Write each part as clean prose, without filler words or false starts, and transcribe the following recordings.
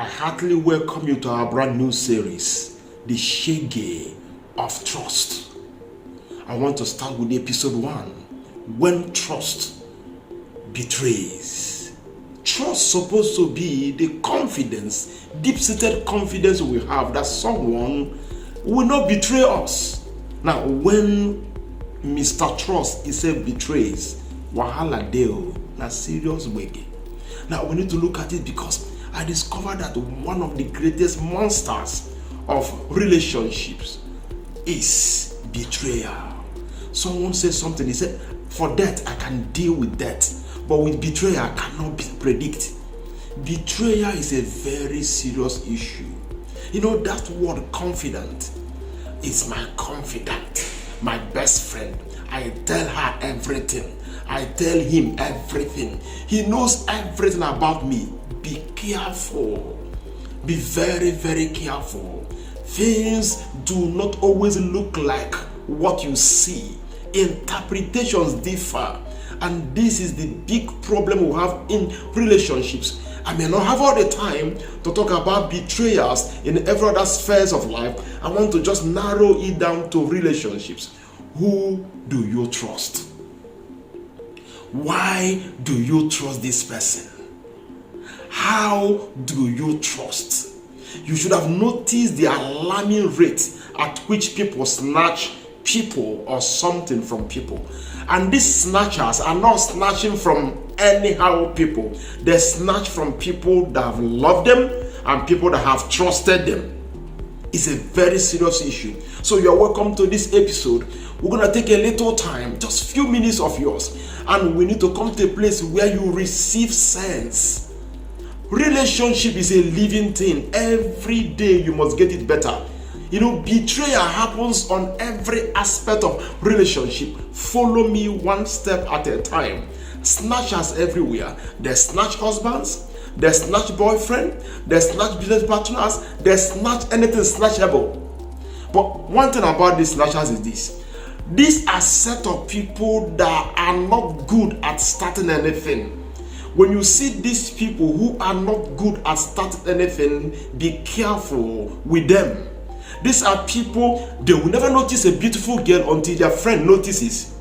I heartily welcome you to our brand new series, The Shege of Trust. I want to start with episode 1, When Trust Betrays. Trust supposed to be the confidence, deep-seated confidence we have that someone will not betray us. Now, when Mr. Trust is a betrays, wahala deo, na serious wege. Now, we need to look at it because I discovered that one of the greatest monsters of relationships is betrayal. Someone said something, he said, for that I can deal with that, but with betrayal I cannot predict. Betrayal is a very serious issue. You know, that word confident is my confidant, my best friend. I tell her everything. I tell him everything. He knows everything about me. Be careful. Be very, very careful. Things do not always look like what you see. Interpretations differ. And this is the big problem we have in relationships. I may not have all the time to talk about betrayals in every other spheres of life. I want to just narrow it down to relationships. Who do you trust? Why do you trust this person? How do you trust? You should have noticed the alarming rate at which people snatch people or something from people. And these snatchers are not snatching from anyhow people. They snatch from people that have loved them and people that have trusted them. It's a very serious issue. So you're welcome to this episode. We're going to take a little time, just a few minutes of yours, and we need to come to a place where you receive sense. Relationship is a living thing. Every day you must get it better. You know, betrayal happens on every aspect of relationship. Follow me one step at a time. Snatchers everywhere. They snatch husbands, they snatch boyfriend, they snatch business partners, they snatch anything snatchable. But one thing about these snatchers is this. These are set of people that are not good at starting anything. When you see these people who are not good at starting anything, be careful with them. These are people, they will never notice a beautiful girl until their friend notices.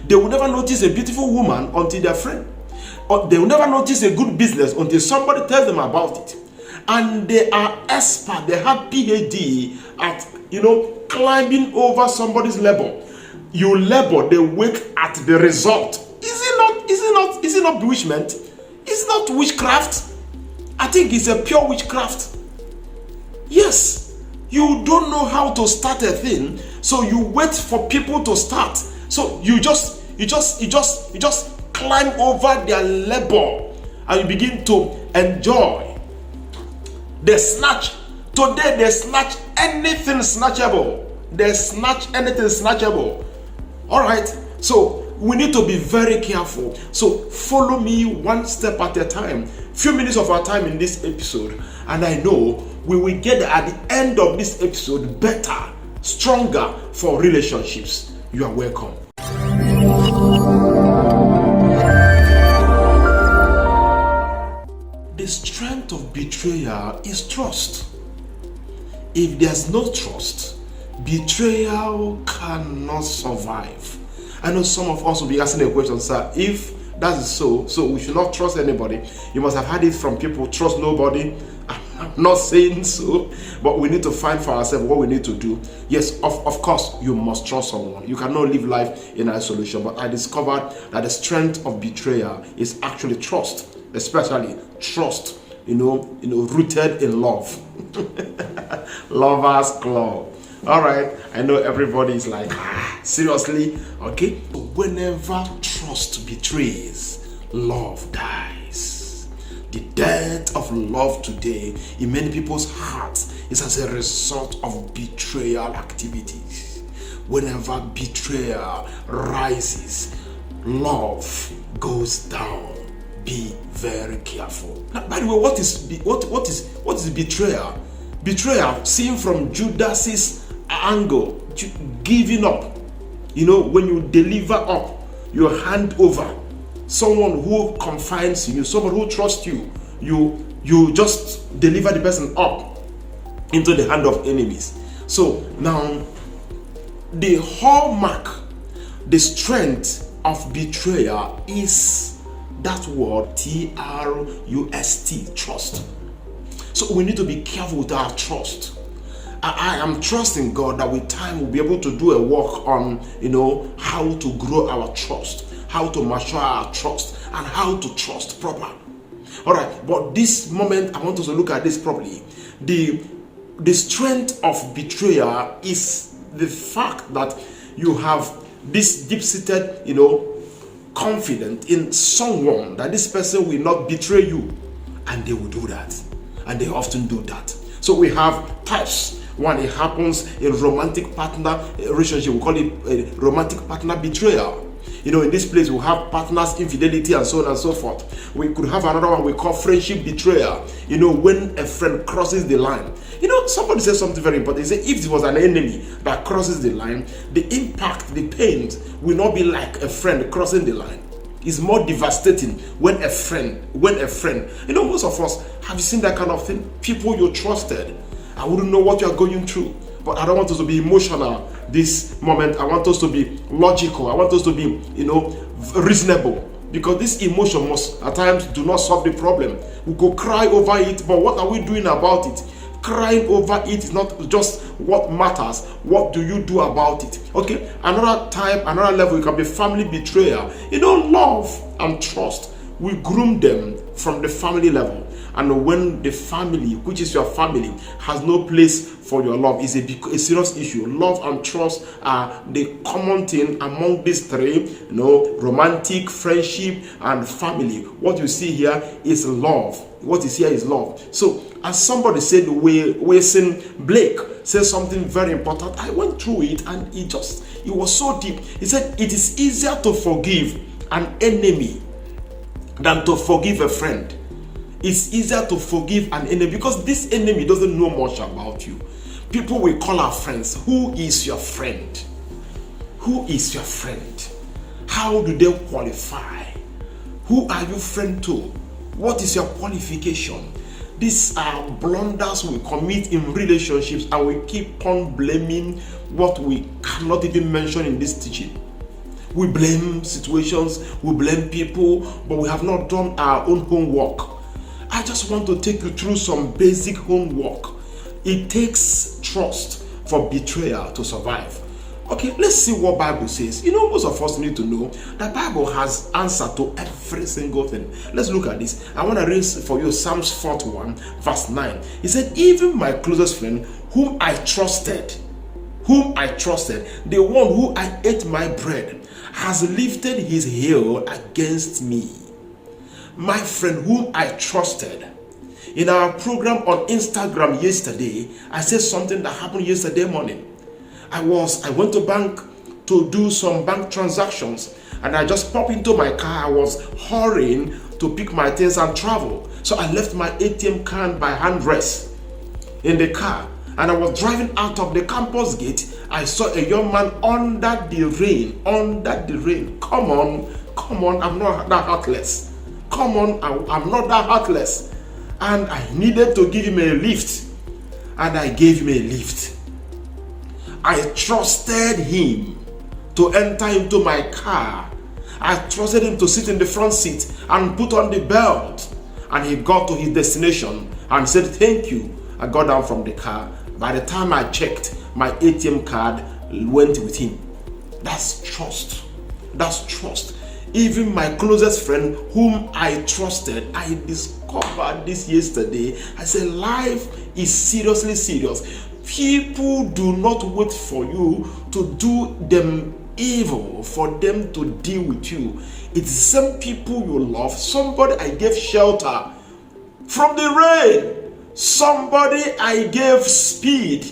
They will never notice a beautiful woman until their friend. Or they will never notice a good business until somebody tells them about it. And they are expert, they have PhD at, climbing over somebody's level. You labor, they wake at the result. Is it not bewitchment? It's not witchcraft. I think it's a pure witchcraft. Yes, you don't know how to start a thing, so you wait for people to start. So you just climb over their labor and you begin to enjoy. They snatch. Today they snatch anything snatchable. They snatch anything snatchable. All right. So we need to be very careful. So follow me one step at a time. Few minutes of our time in this episode, and I know we will get at the end of this episode better, stronger for relationships. You are welcome. The strength of betrayal is trust. If there's no trust, betrayal cannot survive. I know some of us will be asking a question, sir, if that is so we should not trust anybody. You must have had it from people, trust nobody. I'm not saying so, but we need to find for ourselves what we need to do. Yes, of course, you must trust someone. You cannot live life in isolation, but I discovered that the strength of betrayal is actually trust, especially trust, rooted in love. Lover's club. All right, I know everybody is like, seriously? Okay. Whenever trust betrays, love dies. The death of love today in many people's hearts is as a result of betrayal activities. Whenever betrayal rises, love goes down. Be very careful. Now, by the way, what is betrayal? Betrayal, seen from Judas's angle, giving up. When you deliver up, you hand over someone who confides in you, someone who trusts you, you you just deliver the person up into the hand of enemies. So now, the hallmark, the strength of betrayal is that word trust, trust. So we need to be careful with our trust. I am trusting God that with time we'll be able to do a work on, how to grow our trust, how to mature our trust, and how to trust proper. All right, but this moment I want us to look at this properly. The strength of betrayal is the fact that you have this deep-seated, confidence in someone that this person will not betray you, and they will do that, and they often do that. So we have types. One, it happens in romantic partner relationship. We call it a romantic partner betrayal. In this place we have partners infidelity and so on and so forth. We could have another one we call friendship betrayal. When a friend crosses the line. Somebody said something very important. They say if it was an enemy that crosses the line, the impact, the pain will not be like a friend crossing the line. It's more devastating when a friend, most of us have seen that kind of thing. People you trusted. I wouldn't know what you are going through, but I don't want us to be emotional this moment. I want us to be logical. I want us to be, reasonable, because this emotion must at times do not solve the problem. We could cry over it, but what are we doing about it? Crying over it is not just what matters. What do you do about it? Okay, another type, another level, it can be family betrayal. Love and trust, we groom them from the family level. And when the family, which is your family, has no place for your love, is a serious issue. Love and trust are the common thing among these three, romantic, friendship, and family. What you see here is love. What is here is love. So, as somebody said, Wilson Blake said something very important. I went through it and it was so deep. He said, it is easier to forgive an enemy than to forgive a friend. It's easier to forgive an enemy because this enemy doesn't know much about you. People will call our friends. Who is your friend? Who is your friend? How do they qualify? Who are you friend to? What is your qualification? These are blunders we commit in relationships, and we keep on blaming what we cannot even mention in this teaching. We blame situations, we blame people, but we have not done our own homework. I just want to take you through some basic homework. It takes trust for betrayal to survive. Okay, let's see what Bible says. Most of us need to know that Bible has answer to every single thing. Let's look at this. I want to read for you Psalms 41 verse 9. He said, even my closest friend whom I trusted, the one who I ate my bread, has lifted his heel against me. My friend whom I trusted. In our program on Instagram yesterday, I said something that happened yesterday morning. I went to bank to do some bank transactions, and I just popped into my car. I was hurrying to pick my things and travel. So I left my ATM card by handrest in the car, and I was driving out of the campus gate. I saw a young man under the rain. Come on, I'm not that heartless. I'm not that heartless. And I needed to give him a lift, and I gave him a lift. I trusted him to enter into my car. I trusted him to sit in the front seat and put on the belt. And he got to his destination and said, thank you. I got down from the car. By the time I checked, my ATM card went with him. That's trust. Even my closest friend whom I trusted, I discovered this yesterday. I said, life is seriously serious. People do not wait for you to do them evil for them to deal with you. It's some people you love. Somebody I gave shelter from the rain. Somebody I gave speed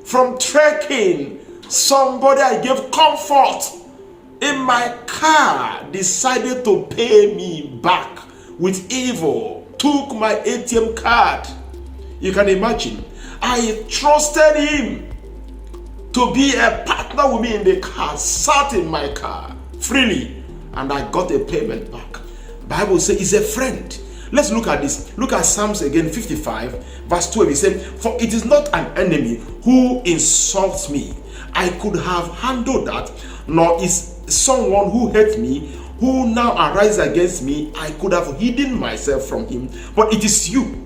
from trekking. Somebody I gave comfort. In my car decided to pay me back with evil. Took my ATM card. You can imagine. I trusted him to be a partner with me in the car, sat in my car freely, and I got a payment back. Bible says he's a friend. Let's look at this. Look at Psalms again, 55, verse 12. He said, for it is not an enemy who insults me. I could have handled that, nor is someone who hates me, who now arises against me. I could have hidden myself from him, but it is you.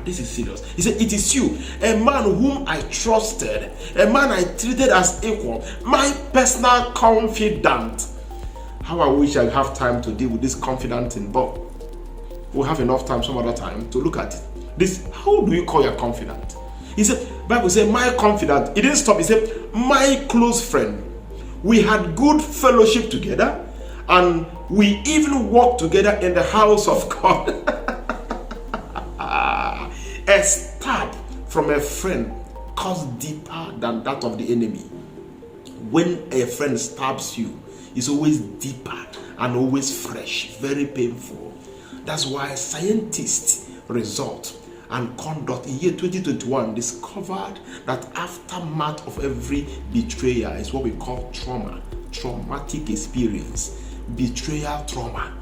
This is serious. He said, it is you, a man whom I trusted, a man I treated as equal, my personal confidant. How I wish I have time to deal with this confidant thing, but we'll have enough time some other time to look at it. This, how do you call your confidant? He said, Bible said, my confidant. It didn't stop. He said, my close friend. We had good fellowship together, and we even walked together in the house of God. A stab from a friend cuts deeper than that of the enemy. When a friend stabs you, it's always deeper and always fresh, very painful. That's why scientists result and conduct in year 2021 discovered that aftermath of every betrayal is what we call trauma, traumatic experience, betrayal trauma.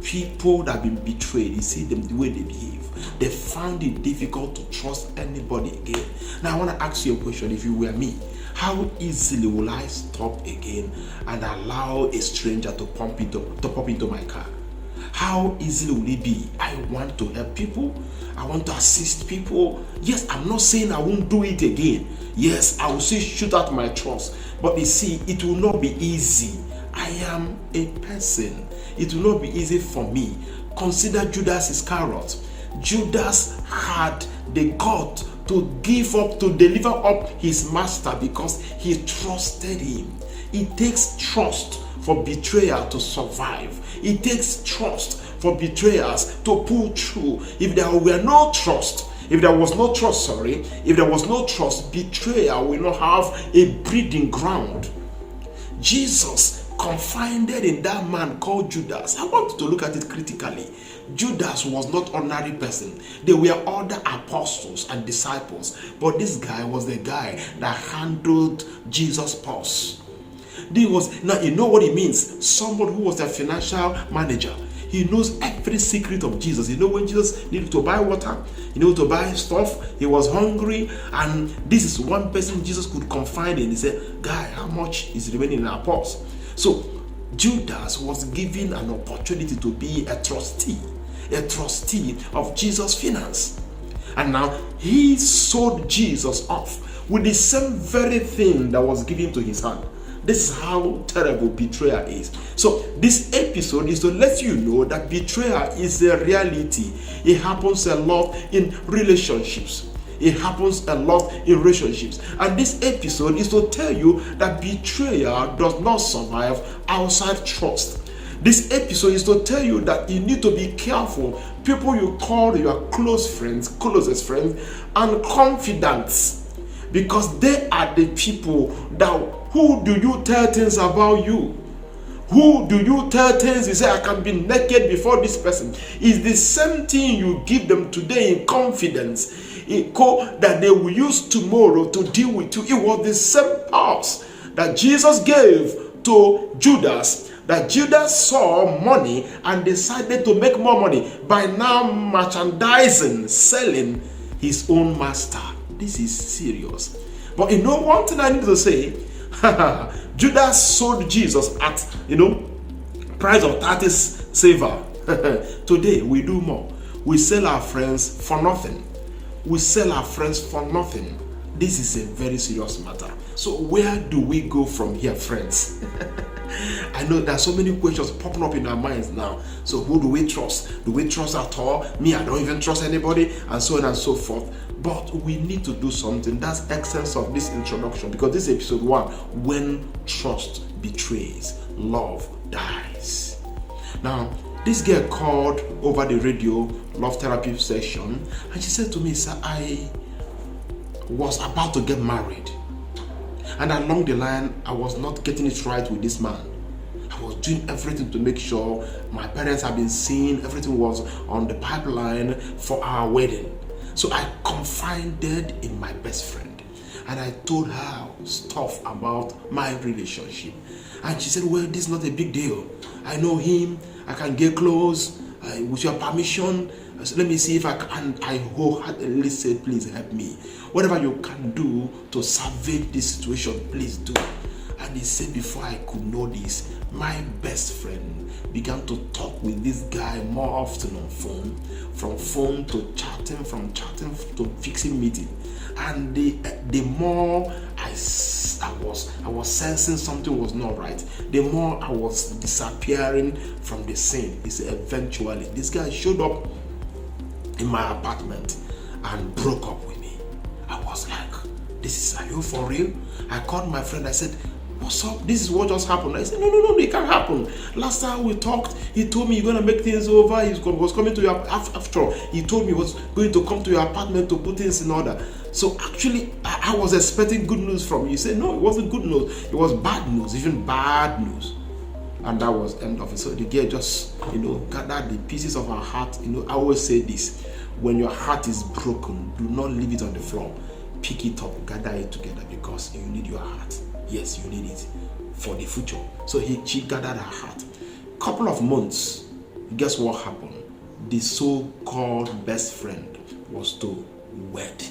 People that have been betrayed, you see them the way they behave. They found it difficult to trust anybody again. Now I want to ask you a question. If you were me, how easily will I stop again and allow a stranger to pop into my car? How easily will it be? I want to help people. I want to assist people. Yes, I'm not saying I won't do it again. Yes, I will still shoot out my trust. But you see, it will not be easy. I am a person. It will not be easy for me. Consider Judas Iscariot. Judas had the gut to give up, to deliver up his master because he trusted him. It takes trust for betrayal to survive. It takes trust for betrayers to pull through. If there was no trust, betrayal will not have a breeding ground. Jesus confided in that man called Judas. I want to look at it critically. Judas was not an ordinary person. There were other apostles and disciples, but this guy was the guy that handled Jesus' purse. Now you know what it means. Somebody who was a financial manager. He knows every secret of Jesus. You know when Jesus needed to buy water, he needed to buy stuff, he was hungry, and this is one person Jesus could confide in. He said, guy, how much is remaining in our purse? So Judas was given an opportunity to be a trustee of Jesus' finance. And now he sold Jesus off with the same very thing that was given to his hand. This is how terrible betrayal is. So this episode is to let you know that betrayal is a reality. It happens a lot in relationships. And this episode is to tell you that betrayal does not survive outside trust. This episode is to tell you that you need to be careful. People you call your closest friends, and confidants, because they are the people that, who do you tell things about you? Who do you tell things? You say, I can be naked before this person. It's the same thing you give them today in confidence, that they will use tomorrow to deal with you. It was the same purse that Jesus gave to Judas, that Judas saw money and decided to make more money by now merchandising, selling his own master. This is serious. But you know one thing I need to say, Judas sold Jesus at, price of 30 silver. Today we do more. We sell our friends for nothing. This is a very serious matter. So where do we go from here, friends? I know there are so many questions popping up in our minds now. So who do we trust? Do we trust at all? Me, I don't even trust anybody, and so on and so forth. But we need to do something. That's essence of this introduction, because this is episode 1. When trust betrays, love dies. Now, this girl called over the radio, love therapy session, and she said to me, sir, I was about to get married. And along the line, I was not getting it right with this man. I was doing everything to make sure my parents had been seen, everything was on the pipeline for our wedding. So I confided in my best friend, and I told her stuff about my relationship. And she said, well, this is not a big deal. I know him, I can get close, With your permission, let me see if I can. I wholeheartedly said, please help me. Whatever you can do to salvage this situation, please do. And he said, before I could know this, my best friend began to talk with this guy more often on phone, from phone to chatting, from chatting to fixing meeting. And the more I was sensing something was not right, the more I was disappearing from the scene. He said, eventually, this guy showed up in my apartment and broke up with me. I was like, are you for real? I called my friend. I said, what's up? This is what just happened. I said, no, it can't happen. Last time we talked, he told me you're going to make things over. He was coming to your, after all, he told me he was going to come to your apartment to put things in order. So actually, I was expecting good news from you. He said, no, it wasn't good news. It was bad news, even bad news. And that was the end of it. So the girl just, gathered the pieces of her heart. I always say this, when your heart is broken, do not leave it on the floor. Pick it up, gather it together, because you need your heart. Yes, you need it for the future. So she gathered her heart. Couple of months, guess what happened? The so-called best friend was to wed,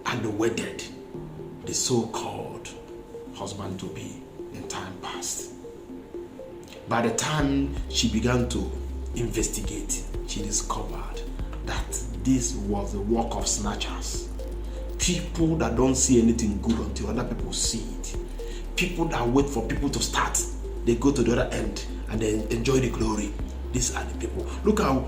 and wedded the so-called husband-to-be in time past. By the time she began to investigate, she discovered that this was the work of snatchers. People that don't see anything good until other people see it. People that wait for people to start, they go to the other end and they enjoy the glory. These are the people. Look how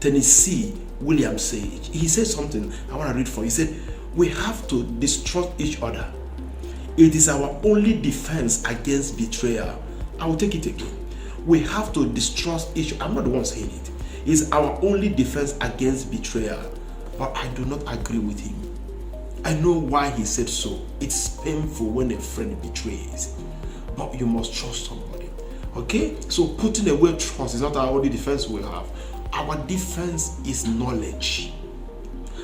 Tennessee Williams said. He said something I want to read for you. He said, we have to distrust each other. It is our only defense against betrayal. I will take it again. We have to distrust each other. I'm not the one saying it. It's our only defense against betrayal. But I do not agree with him. I know why he said so. It's painful when a friend betrays, but you must trust somebody. Okay? So putting away trust is not our only defense we have. Our defense is knowledge.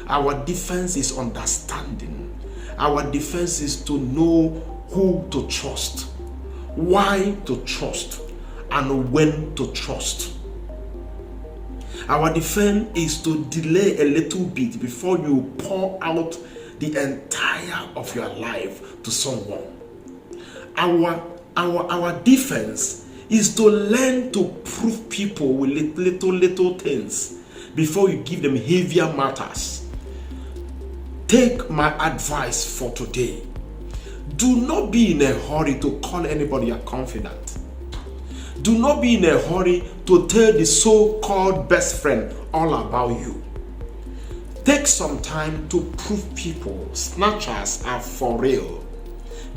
Our defense is understanding. Our defense is to know who to trust, why to trust, and when to trust. Our defense is to delay a little bit before you pour out the entire of your life to someone. Our defense is to learn to prove people with little things before you give them heavier matters. Take my advice for today. Do not be in a hurry to call anybody a confidant. Do not be in a hurry to tell the so-called best friend all about you. Take some time to prove people snatchers are for real.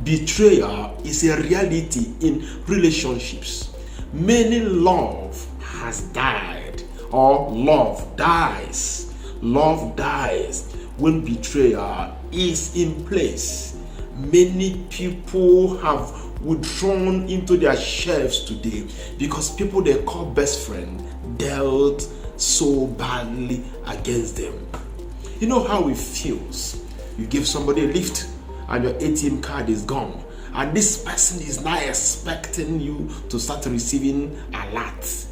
Betrayal is a reality in relationships. Many love has died, or love dies. Love dies when betrayal is in place. Many people have withdrawn into their shelves today because people they call best friend dealt so badly against them. You know how it feels. You give somebody a lift and your ATM card is gone, and this person is now expecting you to start receiving alerts.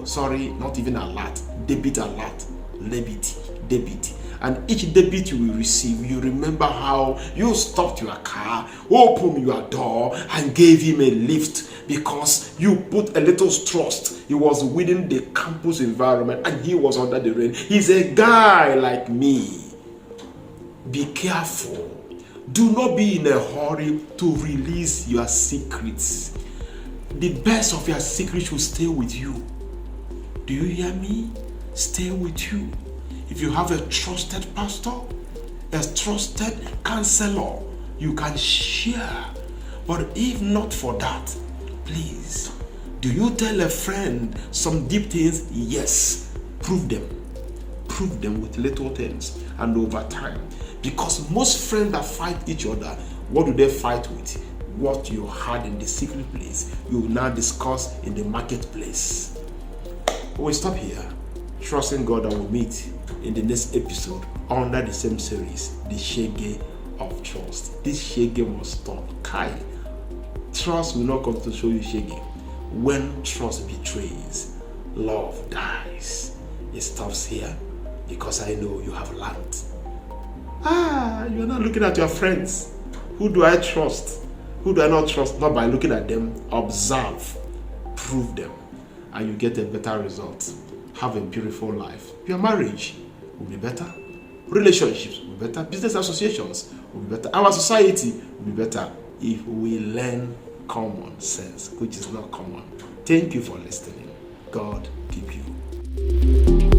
Sorry, not even alert, debit alert, debit. And each debit you will receive, you remember how you stopped your car, opened your door, and gave him a lift because you put a little trust. He was within the campus environment and he was under the rain. He's a guy like me. Be careful. Do not be in a hurry to release your secrets. The best of your secrets will stay with you. Do you hear me? Stay with you. If you have a trusted pastor, a trusted counselor, you can share. But if not for that, please, do you tell a friend some deep things? Yes. Prove them. Prove them with little things and over time. Because most friends that fight each other, what do they fight with? What you had in the secret place, you will now discuss in the marketplace. We'll stop here. Trusting God that we'll meet in the next episode under the same series, the Shege of Trust. This Shege must stop. Kai, trust will not come to show you Shege when trust betrays. love dies. It stops here because I know you have learned. You're not looking at your friends. Who do I trust? Who do I not trust? Not by looking at them. Observe. Prove them. And you get a better result. Have a beautiful life. Your marriage will be better. Relationships will be better. Business associations will be better. Our society will be better if we learn common sense, which is not common. Thank you for listening. God keep you.